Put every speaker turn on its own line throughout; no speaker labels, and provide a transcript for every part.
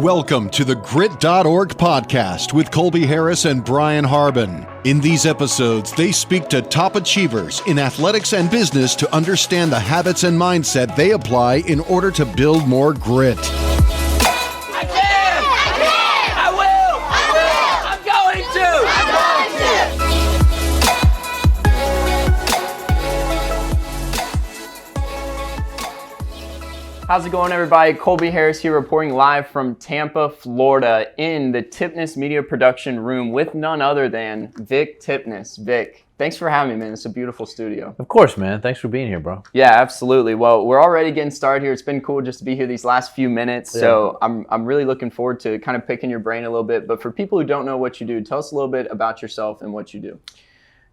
Welcome to the Grit.org podcast with Colby Harris and Brian Harbin. In these episodes, they speak to top achievers in athletics and business to understand the habits and mindset they apply in order to build more grit.
I can! I will! I'm going to! How's it going, everybody? Colby Harris here, reporting live from Tampa, Florida, in the Tipnes Media Production Room with none other than Vick Tipnes. Vick, thanks for having me, man. It's a beautiful studio.
Of course, man. Thanks for being here, bro.
Yeah, absolutely. Well, we're already getting started here. It's been cool just to be here these last few minutes.
Yeah.
So I'm really looking forward to kind of picking your brain a little bit. But for people who don't know what you do, tell us a little bit about yourself and what you do.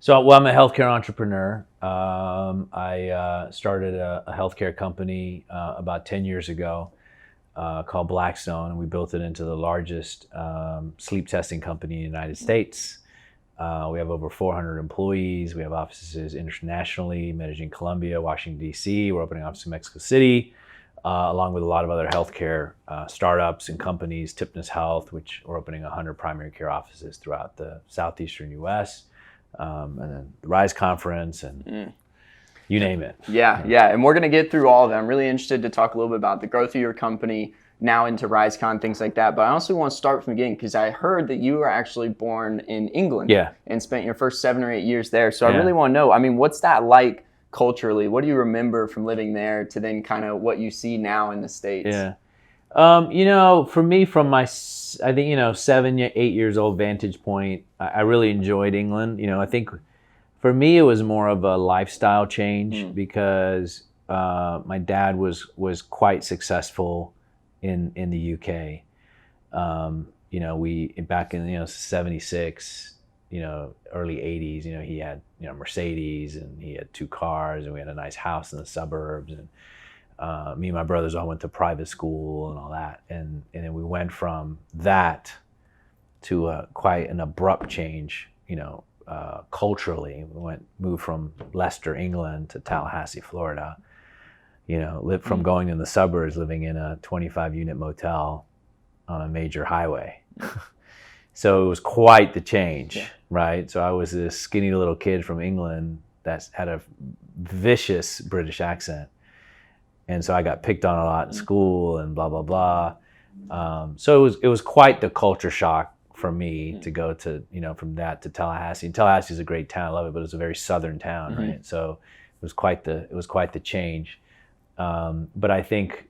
So, well, I'm a healthcare entrepreneur. I started a healthcare company about 10 years ago called Blackstone, and we built it into the largest sleep testing company in the United States. We have over 400 employees. We have offices internationally, Medellin, Colombia, Washington, D.C. We're opening offices in Mexico City, along with a lot of other healthcare startups and companies, Tipton Health, which we're opening 100 primary care offices throughout the southeastern U.S., and then the Rise conference and you name it.
Yeah. And we're going to get through all of them. I'm really interested to talk a little bit about the growth of your company now into RiseCon, things like that. But I also want to start from the beginning because I heard that you were actually born in England and spent your first 7 or 8 years there. So I really want to know, I mean, what's that like culturally? What do you remember from living there to then kind of what you see now in the States?
Yeah. For me, from my, 7, 8 years old vantage point, I really enjoyed England. I think for me, it was more of a lifestyle change because my dad was quite successful in the UK. We back in 76, early 80s, he had Mercedes and he had 2 cars and we had a nice house in the suburbs, and me and my brothers all went to private school and all that, and then we went from that to quite an abrupt change, culturally. We moved from Leicester, England to Tallahassee, Florida. Lived from going in the suburbs, living in a 25-unit motel on a major highway. So it was quite the change, right? So I was this skinny little kid from England that had a vicious British accent. And so I got picked on a lot in school and blah, blah, blah. So it was quite the culture shock for me to go to, from that to Tallahassee. And Tallahassee is a great town. I love it, but it's a very southern town, right? So it was quite the change. But I think,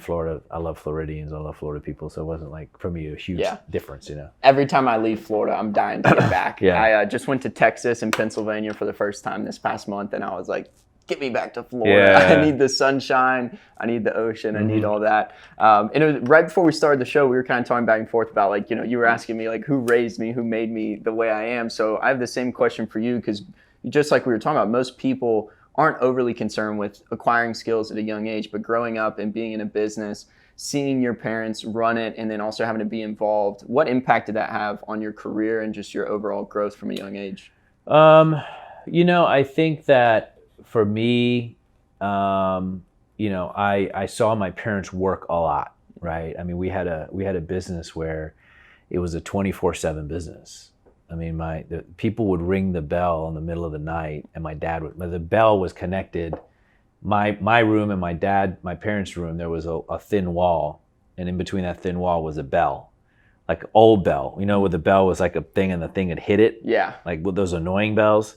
Florida, I love Floridians, I love Florida people. So it wasn't like, for me, a huge difference,
Every time I leave Florida, I'm dying to get back.
Yeah.
I just went to Texas and Pennsylvania for the first time this past month, and I was like, get me back to Florida.
Yeah.
I need the sunshine. I need the ocean. I need all that. And it was right before we started the show, we were kind of talking back and forth about you were asking me who raised me, who made me the way I am. So I have the same question for you, because just like we were talking about, most people aren't overly concerned with acquiring skills at a young age, but growing up and being in a business, seeing your parents run it, and then also having to be involved. What impact did that have on your career and just your overall growth from a young age?
I think that for me, I saw my parents work a lot, right? I mean, we had a business where it was a 24/7 business. I mean, the people would ring the bell in the middle of the night, and the bell was connected. My room and my parents' room, there was a thin wall, and in between that thin wall was a bell, like an old bell, where the bell was like a thing and the thing had hit it.
Yeah. Like
with those annoying bells.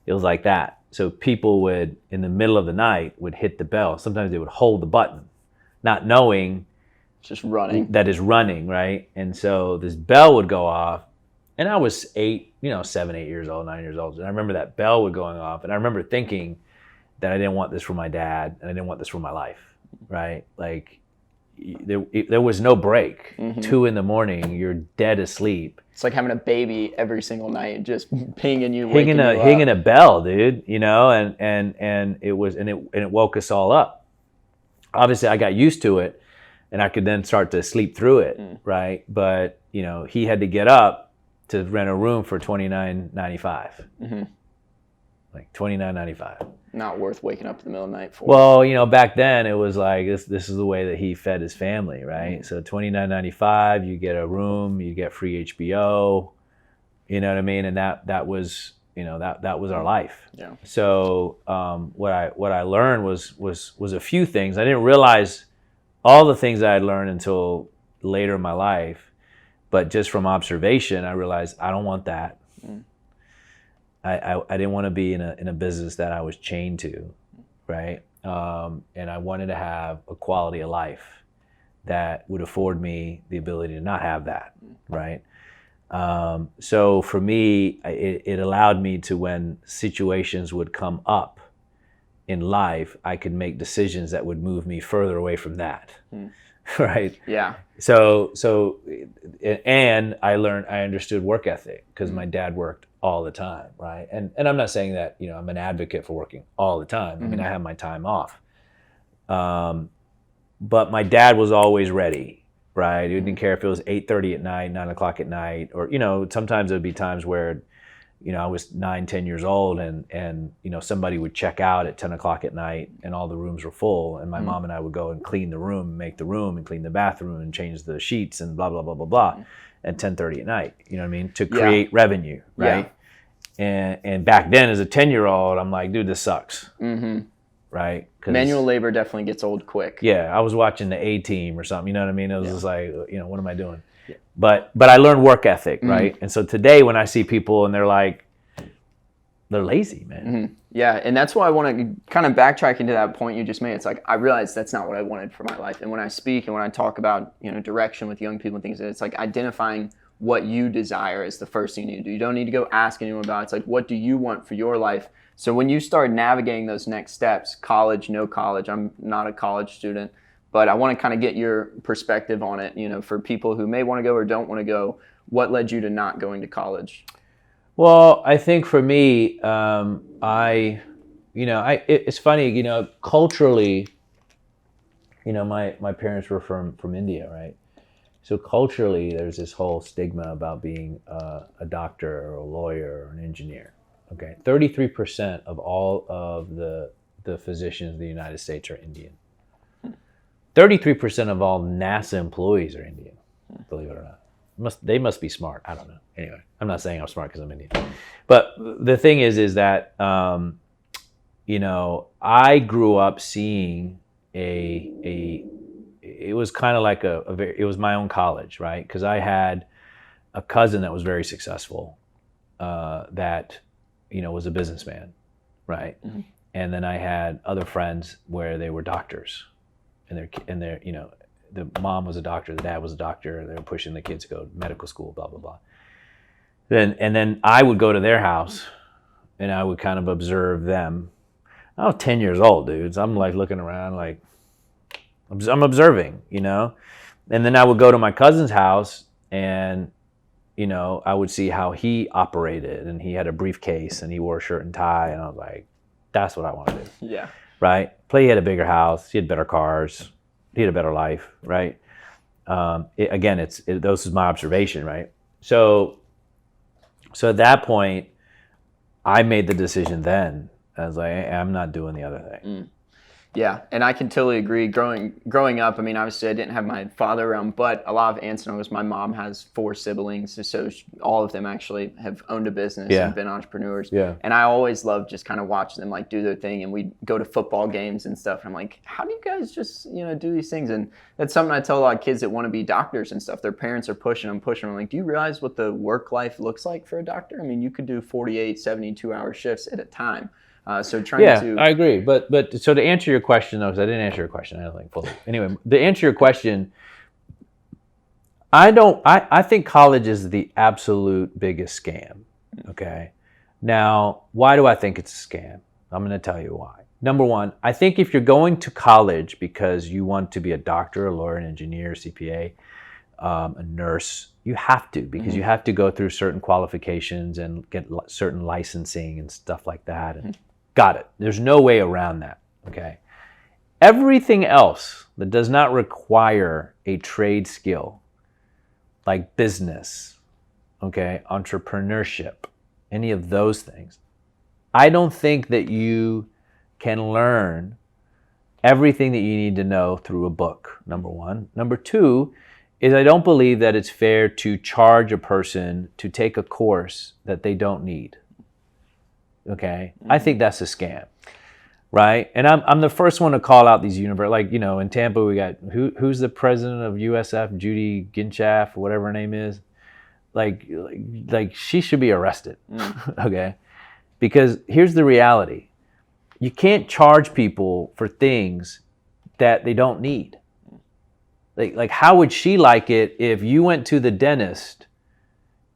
It was like that. So people would, in the middle of the night, would hit the bell. Sometimes they would hold the button, not knowing
just running.
That is running, right? And so this bell would go off, and I was 7, 8 years old, 9 years old. And I remember that bell would going off, and I remember thinking that I didn't want this for my dad, and I didn't want this for my life, right? Like, there was no break. 2 a.m, you're dead asleep.
It's like having a baby every single night, just pinging you,
hinging a bell, dude. And it woke us all up. Obviously, I got used to it, and I could then start to sleep through it, right? But he had to get up to rent a room for $29.95. like $29.95.
Not worth waking up in the middle of the night for.
Well, back then it was like this is the way that he fed his family, right? So $29.95, you get a room, you get free HBO, you know what I mean, and that was that was our life.
Yeah.
So what I learned was a few things. I didn't realize all the things I had learned until later in my life, but just from observation, I realized I don't want that. I didn't want to be in a business that I was chained to, right? And I wanted to have a quality of life that would afford me the ability to not have that, right? So for me, it allowed me to, when situations would come up in life, I could make decisions that would move me further away from that, right?
Yeah.
So and I understood work ethic because my dad worked all the time, right? And I'm not saying that, I'm an advocate for working all the time. I mean, I have my time off. But my dad was always ready, right? He didn't care if it was 8:30 at night, 9 o'clock at night, or, sometimes there'd be times where, I was 9, 10 years old and somebody would check out at 10 o'clock at night and all the rooms were full. And my mom and I would go and clean the room, make the room and clean the bathroom and change the sheets and blah, blah, blah, blah, blah at 10:30 at night, you know what I mean? To create revenue, right? And back then as a 10-year-old, I'm like, dude, this sucks, right?
Manual labor definitely gets old quick.
Yeah, I was watching the A-Team or something, you know what I mean? It was just like, what am I doing? Yeah. But I learned work ethic, right? And so today when I see people and they're like, they're lazy, man.
Yeah, and that's why I want to kind of backtrack into that point you just made. It's like, I realized that's not what I wanted for my life. And when I speak and when I talk about, direction with young people and things, it's like identifying what you desire is the first thing you need to do. You don't need to go ask anyone about it. It's like, what do you want for your life? So when you start navigating those next steps, college, no college, I'm not a college student, but I want to kind of get your perspective on it, for people who may want to go or don't want to go. What led you to not going to college?
Well, I think for me, it's funny, culturally, my parents were from India, right? So culturally, there's this whole stigma about being a doctor or a lawyer or an engineer. Okay, 33% of all of the physicians in the United States are Indian. 33% of all NASA employees are Indian, believe it or not. They must be smart. I don't know. Anyway, I'm not saying I'm smart because I'm Indian. But the thing is that, I grew up seeing it was kind of like it was my own college, right? Because I had a cousin that was very successful that, was a businessman, right? And then I had other friends where they were doctors and they're the mom was a doctor, the dad was a doctor, they were pushing the kids to go to medical school, blah, blah, blah. Then I would go to their house and I would kind of observe them. I was 10 years old, dudes. I'm like looking around like, I'm observing, And then I would go to my cousin's house and, I would see how he operated and he had a briefcase and he wore a shirt and tie. And I was like, that's what I want to do.
Yeah.
Right? He had a bigger house. He had better cars. He had a better life. Right? This is my observation. Right? So at that point, I made the decision then. I was like, I'm not doing the other thing.
Yeah, and I can totally agree. Growing up, I mean, obviously I didn't have my father around, but a lot of aunts and uncles. My mom has 4 siblings, so all of them actually have owned a business and been entrepreneurs. Yeah. And I always loved just kind of watching them like do their thing, and we'd go to football games and stuff. And I'm like, how do you guys just do these things? And that's something I tell a lot of kids that want to be doctors and stuff. Their parents are pushing them. I'm like, do you realize what the work life looks like for a doctor? I mean, you could do 48, 72-hour shifts at a time. I agree.
But so to answer your question, though, because I didn't answer your question, I don't think fully. Anyway, to answer your question, I think college is the absolute biggest scam. Okay. Now, why do I think it's a scam? I'm going to tell you why. Number one, I think if you're going to college because you want to be a doctor, a lawyer, an engineer, CPA, a nurse, you have to, because you have to go through certain qualifications and get certain licensing and stuff like that. And got it. There's no way around that. Okay. Everything else that does not require a trade skill, like business, okay, entrepreneurship, any of those things, I don't think that you can learn everything that you need to know through a book, number one. Number two is I don't believe that it's fair to charge a person to take a course that they don't need. Okay? I think that's a scam. Right? And I'm the first one to call out these universities. Like, you know, in Tampa, we got, who's the president of USF, Judy Ginschaff, whatever her name is. Like she should be arrested. Okay? Because here's the reality. You can't charge people for things that they don't need. Like how would she like it if you went to the dentist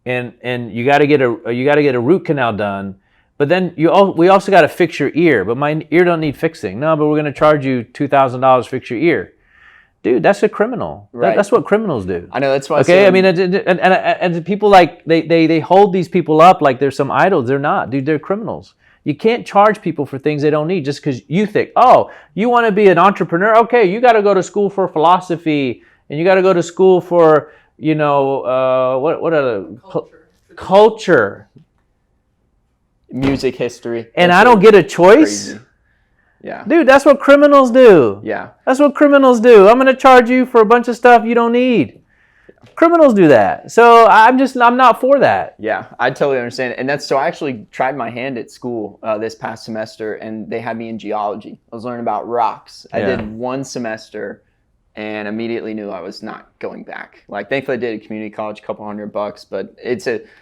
and you got to get a root canal done, but then we also got to fix your ear, but my ear don't need fixing. No, but we're going to charge you $2,000 to fix your ear. Dude, that's a criminal.
Right.
That's what criminals do.
I know, that's why.
Okay, I mean, and people like they hold these people up like they're some idols. They're not, dude. They're criminals. You can't charge people for things they don't need just because you think, oh, you want to be an entrepreneur? Okay, you got to go to school for philosophy, and you got to go to school for, you know, what are culture,
music history,
and I don't get a choice.
Crazy. Yeah,
dude, that's what criminals do.
Yeah,
that's what criminals do. I'm going to charge you for a bunch of stuff you don't need. Criminals do that. So I'm not for that.
Yeah, I totally understand. And so I actually tried my hand at school this past semester, and they had me in geology. I was learning about rocks. I did one semester and immediately knew I was not going back. Like, thankfully I did a community college, a couple $100, but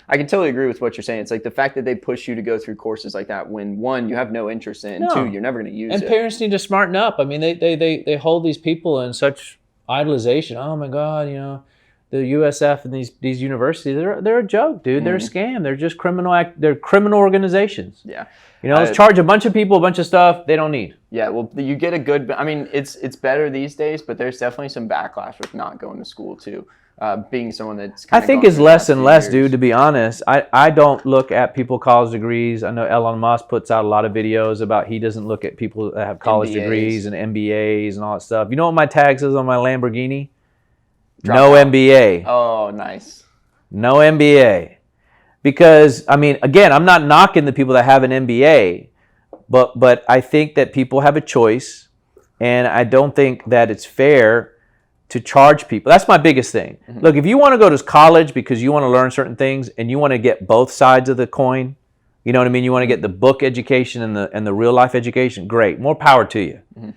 I can totally agree with what you're saying. It's like the fact that they push you to go through courses like that when, one, you have no interest in, and two, you're never going to use it.
And parents need to smarten up. I mean, they hold these people in such idolization. Oh my God, you know, the USF and these universities, they're a joke, dude. They're a scam. They're just they're criminal organizations.
Yeah.
You know, let's charge a bunch of people a bunch of stuff they don't need.
Yeah, well, you get a good, I mean, it's better these days, but there's definitely some backlash with not going to school too. Being someone that's
I think is less and less, dude, to be honest. I don't look at people college degrees. I know Elon Musk puts out a lot of videos about he doesn't look at people that have college degrees and MBAs and all that stuff. You know what my tag says on my Lamborghini? No MBA.
Oh, nice.
No MBA. Because, I mean, again, I'm not knocking the people that have an MBA, but I think that people have a choice, and I don't think that it's fair to charge people. That's my biggest thing. Mm-hmm. Look, if you want to go to college because you want to learn certain things and you want to get both sides of the coin, you know what I mean? You want to get the book education and the real life education, great. More power to you. Mm-hmm.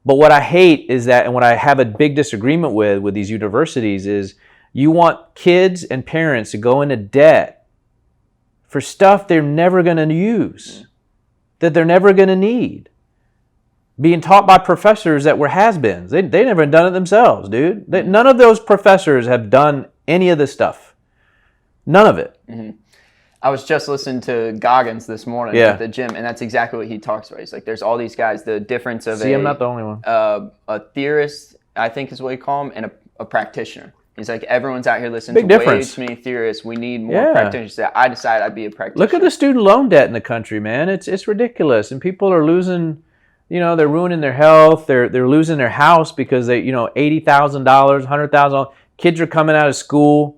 But what I hate is that, and what I have a big disagreement with these universities is you want kids and parents to go into debt for stuff they're never going to use, that they're never going to need. Being taught by professors that were has-beens. They never done it themselves, dude. None of those professors have done any of this stuff. None of it.
Mm-hmm. I was just listening to Goggins this morning at the gym, and that's exactly what he talks about. He's like, there's all these guys, the difference of
I'm not the only one.
A theorist, I think is what he call him, and a practitioner. He's like, everyone's out here listening to way too many theorists. We need more practitioners. So I decided I'd be a practitioner.
Look at the student loan debt in the country, man. It's ridiculous, and people are losing. You know, they're ruining their health. They're losing their house because they, you know, $80,000, $100,000. Kids are coming out of school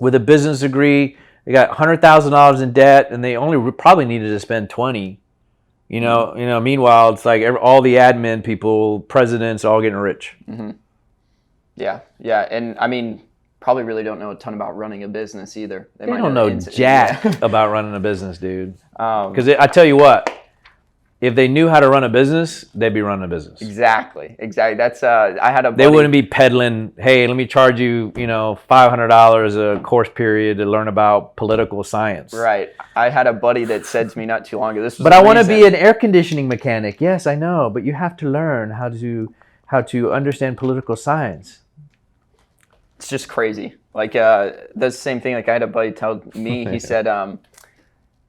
with a business degree. They got $100,000 in debt, and they only probably needed to spend $20,000. You know. Meanwhile, it's like all the admin people, presidents, all getting rich. Mm-hmm.
Yeah, and I mean, probably really don't know a ton about running a business either.
They don't know jack about running a business, dude. Because I tell you what, if they knew how to run a business, they'd be running a business.
Exactly. That's I had a buddy.
They wouldn't be peddling, hey, let me charge you, $500 a course period to learn about political science.
Right. I had a buddy that said to me not too long ago,
but I want to be an air conditioning mechanic. Yes, I know, but you have to learn how to understand political science.
It's just crazy. Like that's the same thing. Like I had a buddy tell me, he said,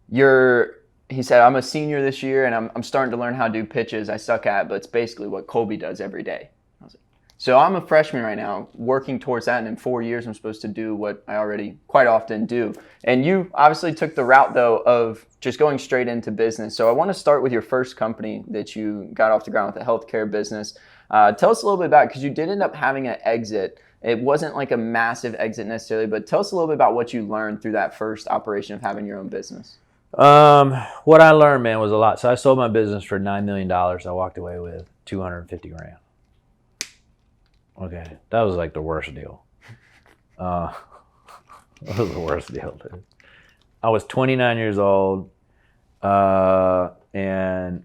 He said, I'm a senior this year, and I'm starting to learn how to do pitches I suck at, but it's basically what Colby does every day. I was like, so I'm a freshman right now, working towards that, and in 4 years I'm supposed to do what I already quite often do. And you obviously took the route, though, of just going straight into business. So I want to start with your first company that you got off the ground with, a healthcare business. Tell us a little bit about it, because you did end up having an exit. It wasn't like a massive exit necessarily, but tell us a little bit about what you learned through that first operation of having your own business.
What I learned, man, was a lot. So I sold my business for $9 million. I walked away with 250 grand. Okay. That was like the worst deal. That was the worst deal, dude. I was 29 years old. And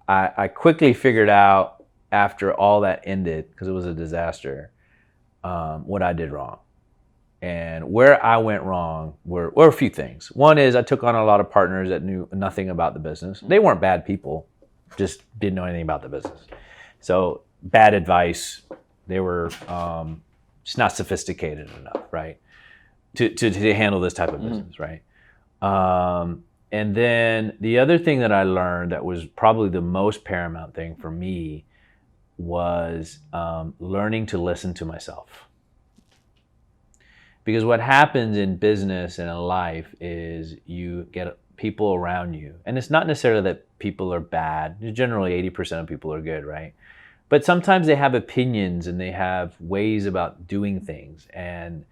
I quickly figured out after all that ended, because it was a disaster, what I did wrong. And where I went wrong were a few things. One is I took on a lot of partners that knew nothing about the business. They weren't bad people, just didn't know anything about the business. So bad advice. They were just not sophisticated enough, right, to handle this type of business, right? And then the other thing that I learned that was probably the most paramount thing for me was learning to listen to myself. Because what happens in business and in life is you get people around you. And it's not necessarily that people are bad. Generally, 80% of people are good, right? But sometimes they have opinions and they have ways about doing things. And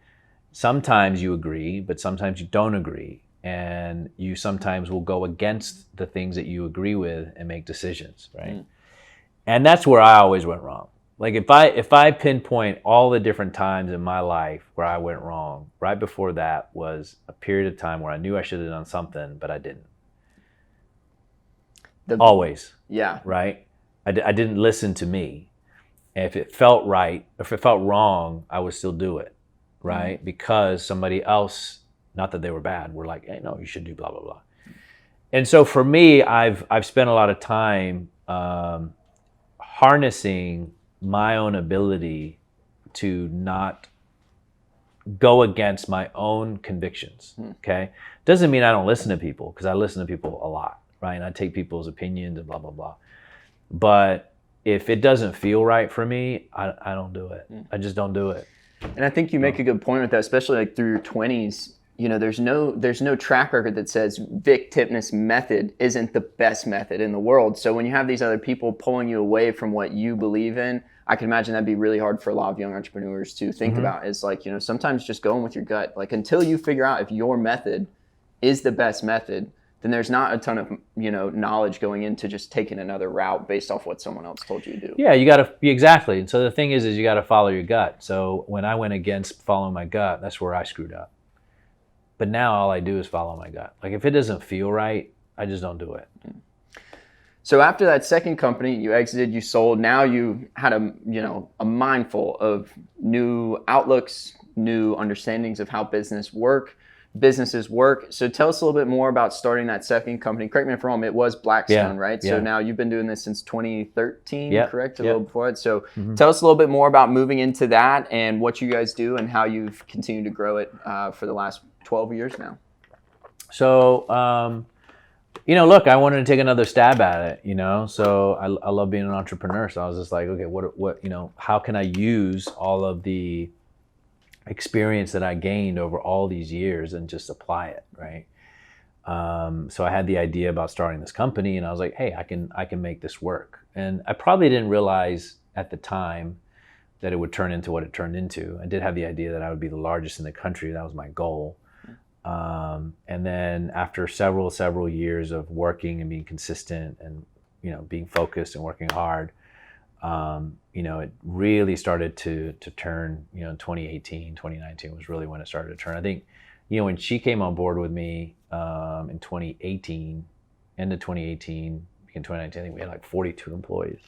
sometimes you agree, but sometimes you don't agree. And you sometimes will go against the things that you agree with and make decisions, right? And that's where I always went wrong. Like if I pinpoint all the different times in my life where I went wrong, right before that was a period of time where I knew I should have done something, but I didn't. Always.
Yeah.
Right? I didn't listen to me. And if it felt right, if it felt wrong, I would still do it, right? Because somebody else, not that they were bad, were like, hey, no, you should do blah, blah, blah. And so for me, I've spent a lot of time harnessing my own ability to not go against my own convictions, okay? Doesn't mean I don't listen to people, because I listen to people a lot, right? And I take people's opinions and blah, blah, blah. But if it doesn't feel right for me, I don't do it. I just don't do it.
And I think you make a good point with that, especially like through your 20s. You know, there's no track record that says Vick Tipnes method isn't the best method in the world. So when you have these other people pulling you away from what you believe in, I can imagine that'd be really hard for a lot of young entrepreneurs to think about. Is like, you know, sometimes just going with your gut. Like until you figure out if your method is the best method, then there's not a ton of, you know, knowledge going into just taking another route based off what someone else told you to do.
Yeah, you got to, exactly. And so the thing is you got to follow your gut. So when I went against following my gut, that's where I screwed up. But now all I do is follow my gut. Like if it doesn't feel right, I just don't do it.
So after that second company, you exited, you sold. Now you had a mindful of new outlooks, new understandings of how businesses work. So tell us a little bit more about starting that second company. Correct me if I'm wrong, it was Blackstone, right?
Yeah.
So now you've been doing this since 2013, correct? A
Yep.
little before that. So tell us a little bit more about moving into that and what you guys do and how you've continued to grow it for the last 12 years now.
So, you know, look, I wanted to take another stab at it, you know, so I love being an entrepreneur. So I was just like, okay, what, you know, how can I use all of the experience that I gained over all these years and just apply it, right? So I had the idea about starting this company and I was like, hey, I can make this work. And I probably didn't realize at the time that it would turn into what it turned into. I did have the idea that I would be the largest in the country. That was my goal. And then after several years of working and being consistent and, you know, being focused and working hard, you know, it really started to turn, you know, 2018, 2019 was really when it started to turn. I think, you know, when she came on board with me in 2018, end of 2018, in 2019, I think we had like 42 employees.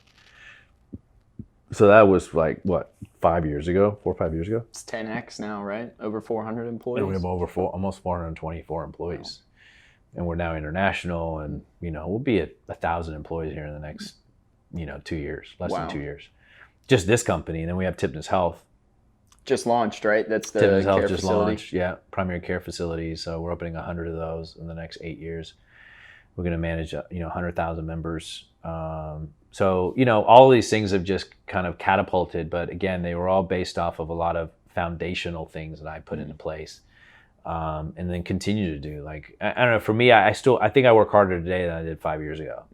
So that was like, what, 5 years ago, 4 or 5 years ago?
It's 10x now, right? Over 400 employees.
And we have almost 424 employees. Wow. And we're now international and, you know, we'll be at 1,000 employees here in the next, you know, 2 years, less than 2 years. Just this company. And then we have Tipton's Health.
Just launched, right? That's the
Tipton's Health
care
just
facility.
launched, yeah, primary care facilities. So we're opening 100 of those in the next 8 years. We're going to manage, you know, 100,000 members. So, you know, all of these things have just kind of catapulted, but again, they were all based off of a lot of foundational things that I put into place, and then continue to do. Like, I don't know, for me, I think I work harder today than I did 5 years ago.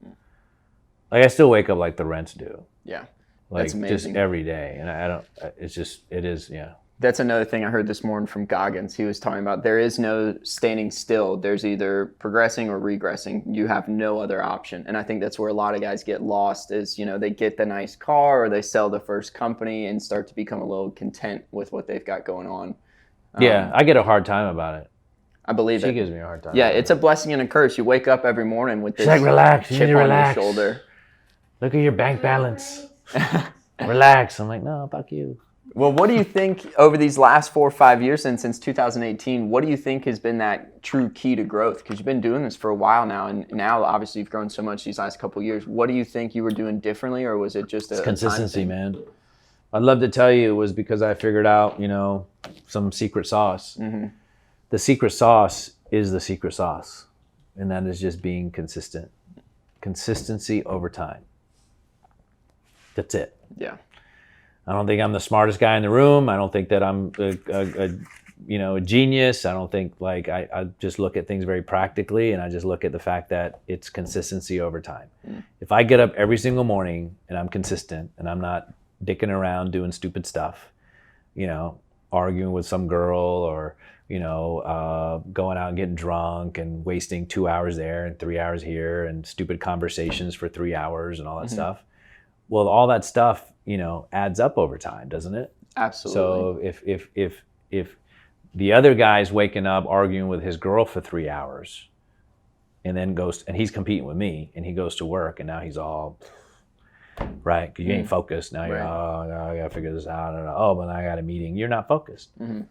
Like I still wake up like the rents do.
Yeah.
Like
That's amazing.
just every day. And it is, yeah.
That's another thing I heard this morning from Goggins. He was talking about there is no standing still. There's either progressing or regressing. You have no other option. And I think that's where a lot of guys get lost is, they get the nice car or they sell the first company and start to become a little content with what they've got going on.
Yeah, I get a hard time about it.
I believe
She gives me a hard time.
Yeah, it's a blessing and a curse. You wake up every morning with this
She's like, relax, you
chip
need to
on
relax.
your shoulder.
Look at your bank balance. Relax. I'm like, no, fuck you.
Well, what do you think over these last 4 or 5 years since 2018, what do you think has been that true key to growth? Because you've been doing this for a while now, and now obviously you've grown so much these last couple of years. What do you think you were doing differently, or was it just a
consistency, man? I'd love to tell you it was because I figured out, some secret sauce. Mm-hmm. The secret sauce is the secret sauce, and that is just being consistent. Consistency over time. That's it.
Yeah.
I don't think I'm the smartest guy in the room. I don't think that I'm a genius. I don't think I just look at things very practically, and I just look at the fact that it's consistency over time. Mm. If I get up every single morning and I'm consistent and I'm not dicking around doing stupid stuff, arguing with some girl or, going out and getting drunk and wasting 2 hours there and 3 hours here and stupid conversations for 3 hours and all that stuff. Well, all that stuff, adds up over time, doesn't it?
Absolutely.
So if the other guy's waking up arguing with his girl for 3 hours and then and he's competing with me and he goes to work and now he's all, right? Because you ain't focused. Now you're, I got to figure this out. But I got a meeting. You're not focused. Mm-hmm.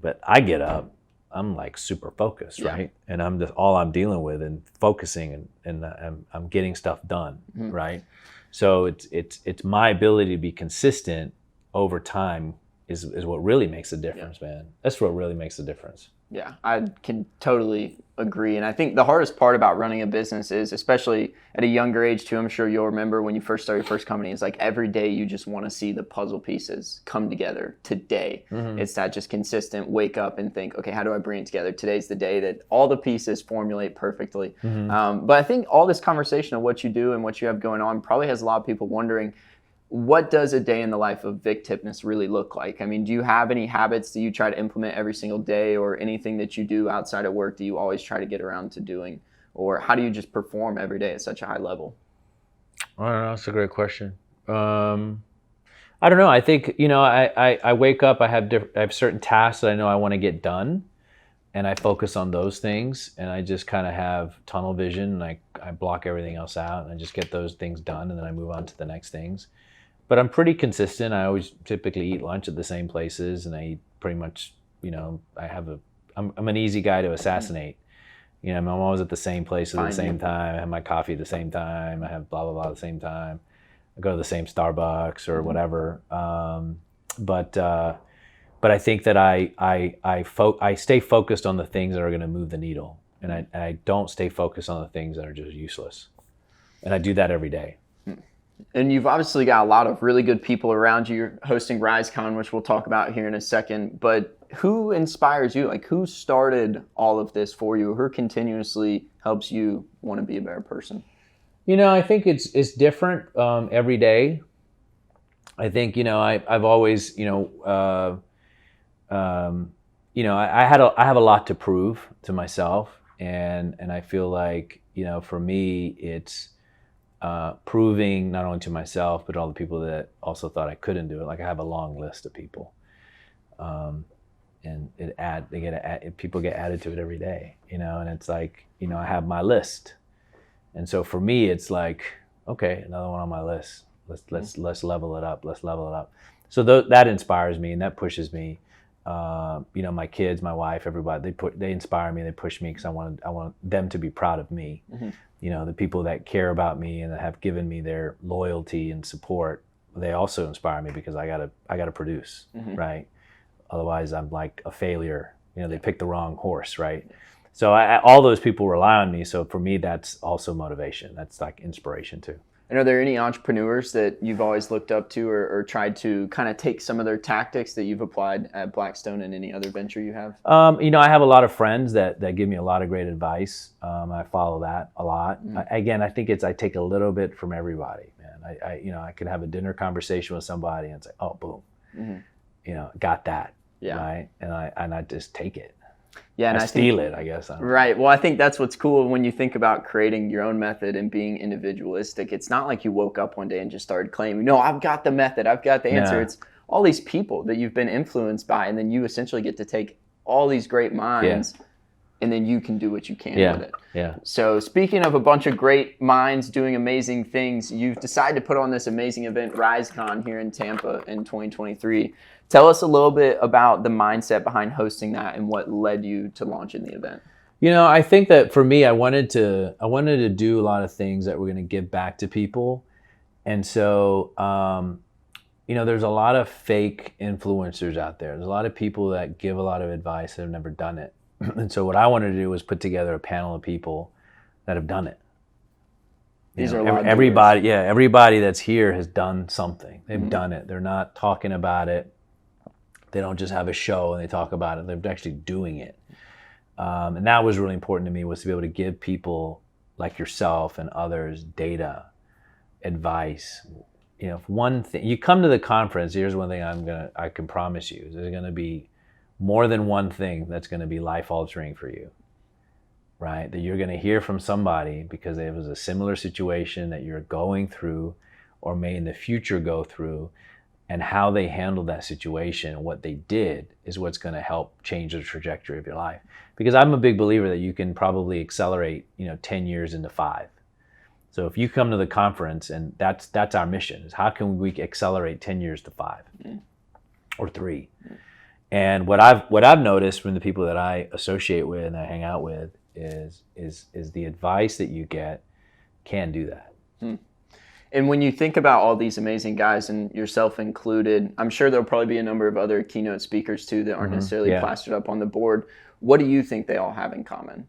But I get up, I'm like super focused, right? And I'm just all I'm dealing with and focusing and I'm getting stuff done, right? So it's my ability to be consistent over time is what really makes a difference, man. That's what really makes a difference.
Yeah, I can totally agree. And I think the hardest part about running a business is, especially at a younger age too, I'm sure you'll remember when you first started your first company, it's like every day you just want to see the puzzle pieces come together today. Mm-hmm. It's that just consistent wake up and think, okay, how do I bring it together? Today's the day that all the pieces formulate perfectly. Mm-hmm. But I think all this conversation of what you do and what you have going on probably has a lot of people wondering, what does a day in the life of Vick Tipnes really look like? I mean, do you have any habits that you try to implement every single day or anything that you do outside of work that you always try to get around to doing? Or how do you just perform every day at such a high level?
I don't know. That's a great question. I don't know. I think, I wake up, I have certain tasks that I know I want to get done and I focus on those things and I just kind of have tunnel vision and I block everything else out and I just get those things done and then I move on to the next things. But I'm pretty consistent. I always typically eat lunch at the same places, and I eat pretty much, I'm an easy guy to assassinate. I'm always at the same place at the same time. I have my coffee at the same time. I have blah, blah, blah at the same time. I go to the same Starbucks or whatever. But I think that I stay focused on the things that are going to move the needle, and I don't stay focused on the things that are just useless. And I do that every day.
And you've obviously got a lot of really good people around you. You're hosting RiseCon, which we'll talk about here in a second. But who inspires you? Like, who started all of this for you? Who continuously helps you want to be a better person?
I think it's different every day. I think, I've always, I have a lot to prove to myself. And I feel like, for me, it's proving not only to myself, but all the people that also thought I couldn't do it. Like I have a long list of people, and people get added to it every day, and it's like, I have my list. And so for me, it's like, okay, another one on my list. Let's level it up. Let's level it up. So that inspires me and that pushes me. My kids, my wife, everybody, they inspire me. They push me because I want them to be proud of me. Mm-hmm. The people that care about me and that have given me their loyalty and support, they also inspire me because I gotta produce, right? Otherwise, I'm like a failure. They picked the wrong horse, right? So all those people rely on me. So for me, that's also motivation. That's like inspiration too.
And are there any entrepreneurs that you've always looked up to or tried to kind of take some of their tactics that you've applied at Blackstone and any other venture you have?
I have a lot of friends that give me a lot of great advice. I follow that a lot. Again, I think I take a little bit from everybody, man. I could have a dinner conversation with somebody and say, oh, boom, got that.
Yeah.
Right. And I just take it.
Yeah, and
I steal it, I guess.
Right. Well, I think that's what's cool when you think about creating your own method and being individualistic. It's not like you woke up one day and just started claiming, no, I've got the method, I've got the answer.
No.
It's all these people that you've been influenced by, and then you essentially get to take all these great minds, and then you can do what you can with it.
Yeah.
So speaking of a bunch of great minds doing amazing things, you've decided to put on this amazing event, RiseCon, here in Tampa in 2023. Tell us a little bit about the mindset behind hosting that and what led you to launching the event.
You know, I think that for me, I wanted to do a lot of things that were going to give back to people. And so, you know, there's a lot of fake influencers out there. There's a lot of people that give a lot of advice that have never done it. And so what I wanted to do was put together a panel of people that have done it.
These are a lot of
everybody, everybody that's here has done something. They've done it. They're not talking about it. They don't just have a show and they talk about it. They're actually doing it. And that was really important to me, was to be able to give people like yourself and others data, advice. You know, if one thing, you come to the conference, here's one thing I can promise you, is there's going to be more than one thing that's going to be life altering for you, right? That you're going to hear from somebody because there was a similar situation that you're going through or may in the future go through, and how they handled that situation and what they did is what's going to help change the trajectory of your life. Because I'm a big believer that you can probably accelerate, 10 years into 5. So if you come to the conference, and that's our mission, is how can we accelerate 10 years to 5 or 3? And what I've noticed from the people that I associate with and I hang out with is the advice that you get can do that.
And when you think about all these amazing guys, and yourself included, I'm sure there'll probably be a number of other keynote speakers too that aren't necessarily plastered up on the board. What do you think they all have in common?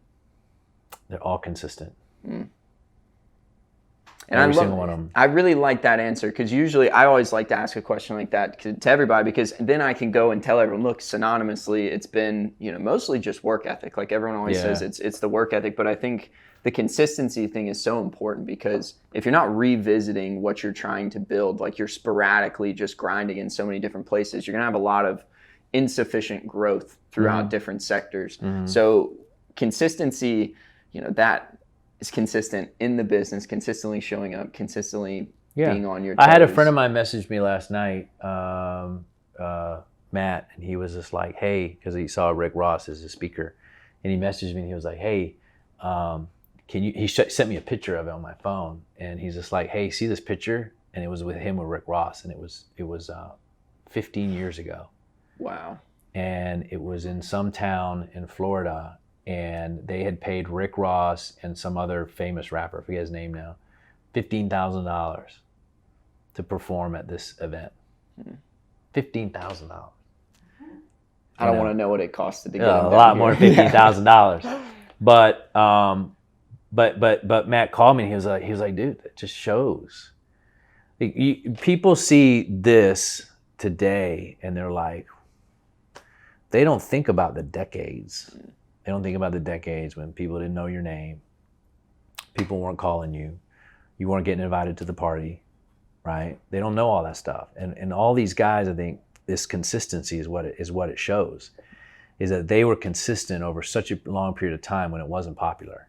They're all consistent.
And
Every single one of them.
I really like that answer, because usually I always like to ask a question like that to everybody, because then I can go and tell everyone, look, synonymously, it's been mostly just work ethic. Like everyone always says, it's the work ethic, but I think the consistency thing is so important, because if you're not revisiting what you're trying to build, like you're sporadically just grinding in so many different places, you're going to have a lot of insufficient growth throughout different sectors. So consistency, that is consistent in the business, consistently showing up, consistently being on your toes.
I had a friend of mine message me last night, Matt, and he was just like, hey, because he saw Rick Ross as a speaker, and he messaged me and he was like, hey, he sent me a picture of it on my phone, and he's just like, hey, see this picture? And it was with him with Rick Ross, and it was 15 years ago.
Wow.
And it was in some town in Florida, and they had paid Rick Ross and some other famous rapper, I forget his name now, $15,000 to perform at this event. $15,000.
I don't want to know what it costed to get
a lot more than $15,000. But Matt called me and he was like, dude, that just shows. People see this today and they're like, they don't think about the decades. They don't think about the decades when people didn't know your name. People weren't calling you. You weren't getting invited to the party, right? They don't know all that stuff. And all these guys, I think this consistency is what it shows, is that they were consistent over such a long period of time when it wasn't popular.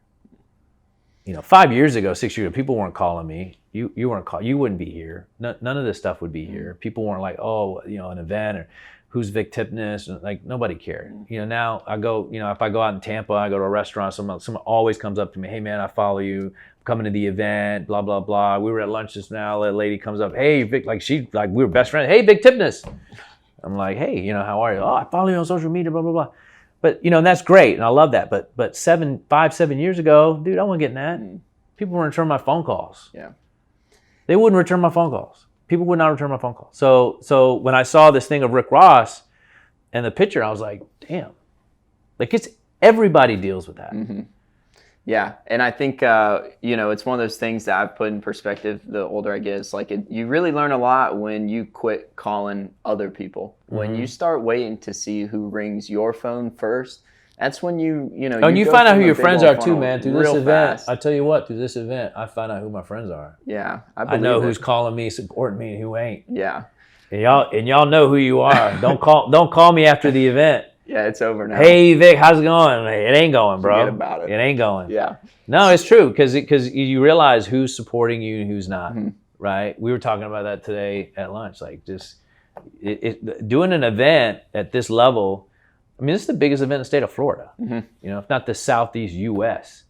5 years ago, 6 years ago, people weren't calling me. You weren't calling. You wouldn't be here. None of this stuff would be here. People weren't like, oh, an event, or who's Vick Tipnes? Like, nobody cared. Now I go, if I go out in Tampa, I go to a restaurant, someone always comes up to me, hey man, I follow you, I'm coming to the event, blah, blah, blah. We were at lunch just now, a lady comes up, hey Vick, we were best friends, hey Vick Tipnes. I'm like, hey, how are you? Oh, I follow you on social media, blah, blah, blah. But, and that's great, and I love that. But 5-7 years ago, dude, I wasn't getting that. People wouldn't return my phone calls.
Yeah.
They wouldn't return my phone calls. People would not return my phone calls. So when I saw this thing of Rick Ross and the picture, I was like, damn. Like, everybody deals with that.
Yeah, and I think it's one of those things that I've put in perspective the older I get. It's like you really learn a lot when you quit calling other people. When you start waiting to see who rings your phone first, that's when you
and you find out who your friends are too, man. Through this event,
fast.
I tell you what, through this event, I find out who my friends are.
Yeah,
I know who's calling me, supporting me, and who ain't.
Yeah.
And y'all know who you are. Don't call me after the event.
Yeah, it's over now.
Hey Vic, how's it going? It ain't going, bro.
Forget about it.
It ain't going.
Yeah.
No, it's true because you realize who's supporting you and who's not. Right? We were talking about that today at lunch. Like just doing an event at this level. I mean, this is the biggest event in the state of Florida. You know, if not the Southeast U.S.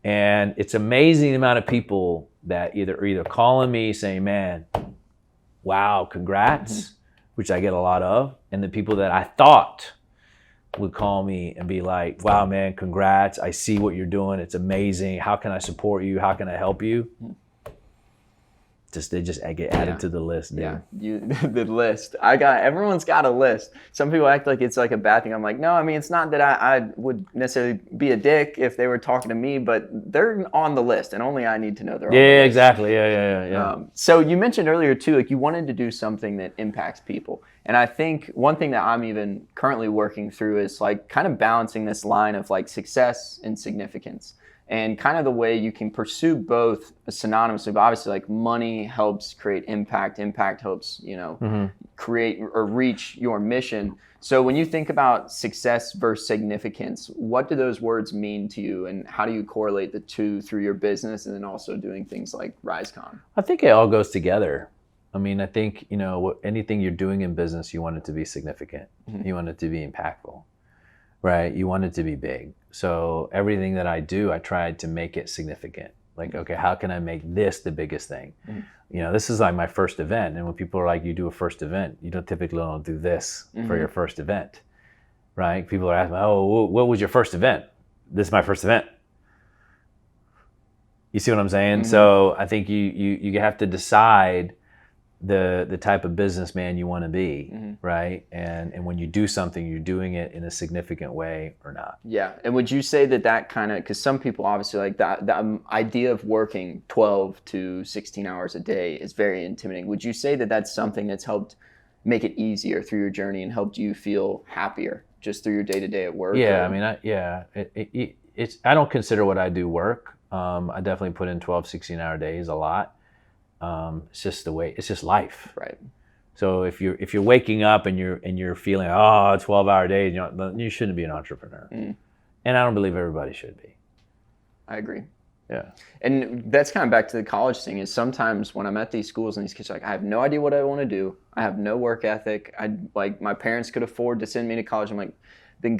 And it's amazing the amount of people that either calling me saying, "Man, wow, congrats," which I get a lot of, and the people that I thought would call me and be like, "Wow, man, congrats! I see what you're doing. It's amazing. How can I support you? How can I help you?" They just get added to the list. Dude.
Yeah, the list. Everyone's got a list. Some people act like it's like a bad thing. I'm like, no, I mean, it's not that I would necessarily be a dick if they were talking to me, but they're on the list, and only I need to know they're on the list.
Yeah, exactly. Yeah.
So you mentioned earlier too, like you wanted to do something that impacts people, and I think one thing that I'm even currently working through is like kind of balancing this line of like success and significance. And kind of the way you can pursue both synonymously, but obviously like money helps create impact. Impact helps, create or reach your mission. So when you think about success versus significance, what do those words mean to you? And how do you correlate the two through your business and then also doing things like RiseCon?
I think it all goes together. I mean, I think, anything you're doing in business, you want it to be significant. You want it to be impactful, right? You want it to be big. So everything that I do, I try to make it significant. Like, okay, how can I make this the biggest thing? This is like my first event. And when people are like, you do a first event, you typically don't do this for your first event, right? People are asking, oh, what was your first event? This is my first event. You see what I'm saying? So I think you have to decide the type of businessman you want to be, right? And when you do something, you're doing it in a significant way or not.
Yeah. And would you say that kind of, because some people obviously like that idea of working 12 to 16 hours a day is very intimidating. Would you say that that's something that's helped make it easier through your journey and helped you feel happier just through your day-to-day at work?
Yeah. I mean, I don't consider what I do work. I definitely put in 12, 16-hour days a lot. It's just the way, it's just life.
Right.
So if you're waking up and you're feeling, 12-hour days, you shouldn't be an entrepreneur. And I don't believe everybody should be. I
agree.
Yeah.
And that's kind of back to the college thing is sometimes when I'm at these schools and these kids are like, I have no idea what I want to do. I have no work ethic. My parents could afford to send me to college. I'm like, then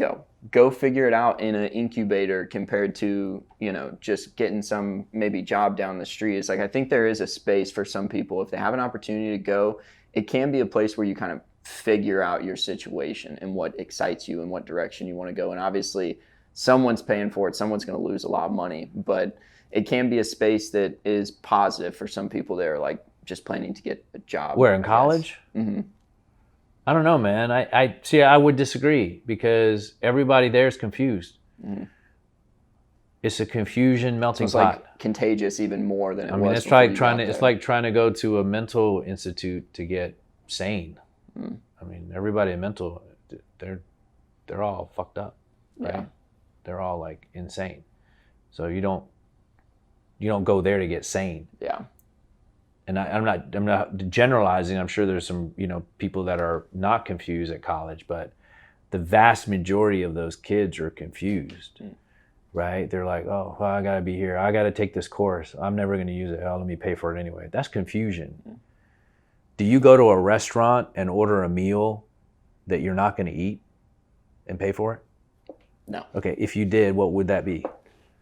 go figure it out in an incubator compared to, just getting some maybe job down the street. It's like, I think there is a space for some people. If they have an opportunity to go, it can be a place where you kind of figure out your situation and what excites you and what direction you want to go. And obviously someone's paying for it. Someone's going to lose a lot of money, but it can be a space that is positive for some people that are like just planning to get a job.
Where, in college? I don't know, man. I would disagree because everybody there is confused. It's a confusion melting pot.
It's like contagious even more than it was.
I mean, it's like trying to go to a mental institute to get sane. I mean, everybody in mental, they're all fucked up, right? Yeah. They're all like insane. So you don't go there to get sane.
Yeah.
And I'm not generalizing. I'm sure there's some, people that are not confused at college, but the vast majority of those kids are confused, right? They're like, oh, well, I got to be here. I got to take this course. I'm never going to use it. Let me pay for it anyway. That's confusion. Do you go to a restaurant and order a meal that you're not going to eat and pay for it?
No.
Okay. If you did, what would that be?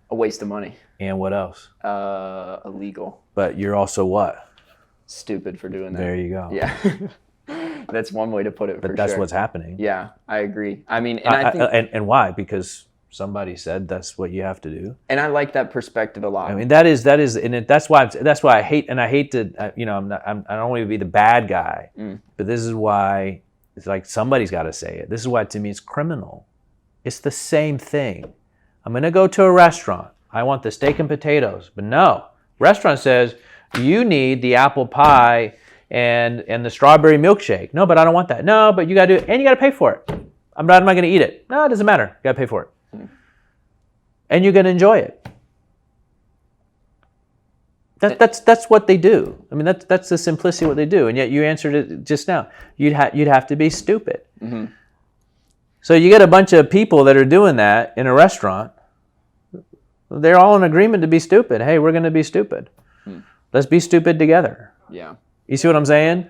A waste of money.
And what else?
Illegal.
But you're also what?
Stupid for doing that.
There you go.
Yeah. That's one way to put it.
But that's what's happening.
Yeah, I agree. I mean, I think,
and why? Because somebody said that's what you have to do.
And I like that perspective a lot.
I mean, that is, that's why I hate to, I don't want to be the bad guy, but this is why it's like somebody's got to say it. This is why to me it's criminal. It's the same thing. I'm going to go to a restaurant. I want the steak and potatoes, but no, restaurant says you need the apple pie and the strawberry milkshake. No, but I don't want that. No, but you got to do it, and you got to pay for it. I'm not going to eat it. No, it doesn't matter. You got to pay for it. And you're going to enjoy it. That's what they do. I mean, that's the simplicity of what they do. And yet you answered it just now. You'd have to be stupid. Mm-hmm. So you get a bunch of people that are doing that in a restaurant. They're all in agreement to be stupid. Hey, we're going to be stupid. Let's be stupid together.
Yeah.
You see what I'm saying?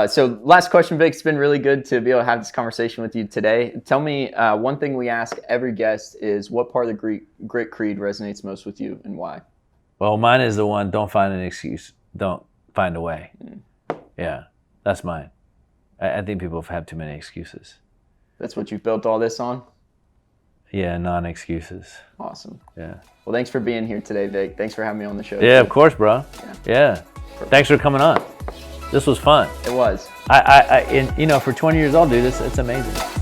So last question, Vic. It's been really good to be able to have this conversation with you today. Tell me, one thing we ask every guest is, what part of the Grit Creed resonates most with you and why?
Well, mine is the one, don't find an excuse. Don't find a way. Yeah, that's mine. I think people have had too many excuses.
That's what you've built all this on?
Yeah, non-excuses.
Awesome.
Yeah.
Well, thanks for being here today, Vic. Thanks for having me on the show.
Yeah, of course, bro. Yeah. Thanks for coming on. This was fun.
It was.
For 20 years old, dude, it's amazing.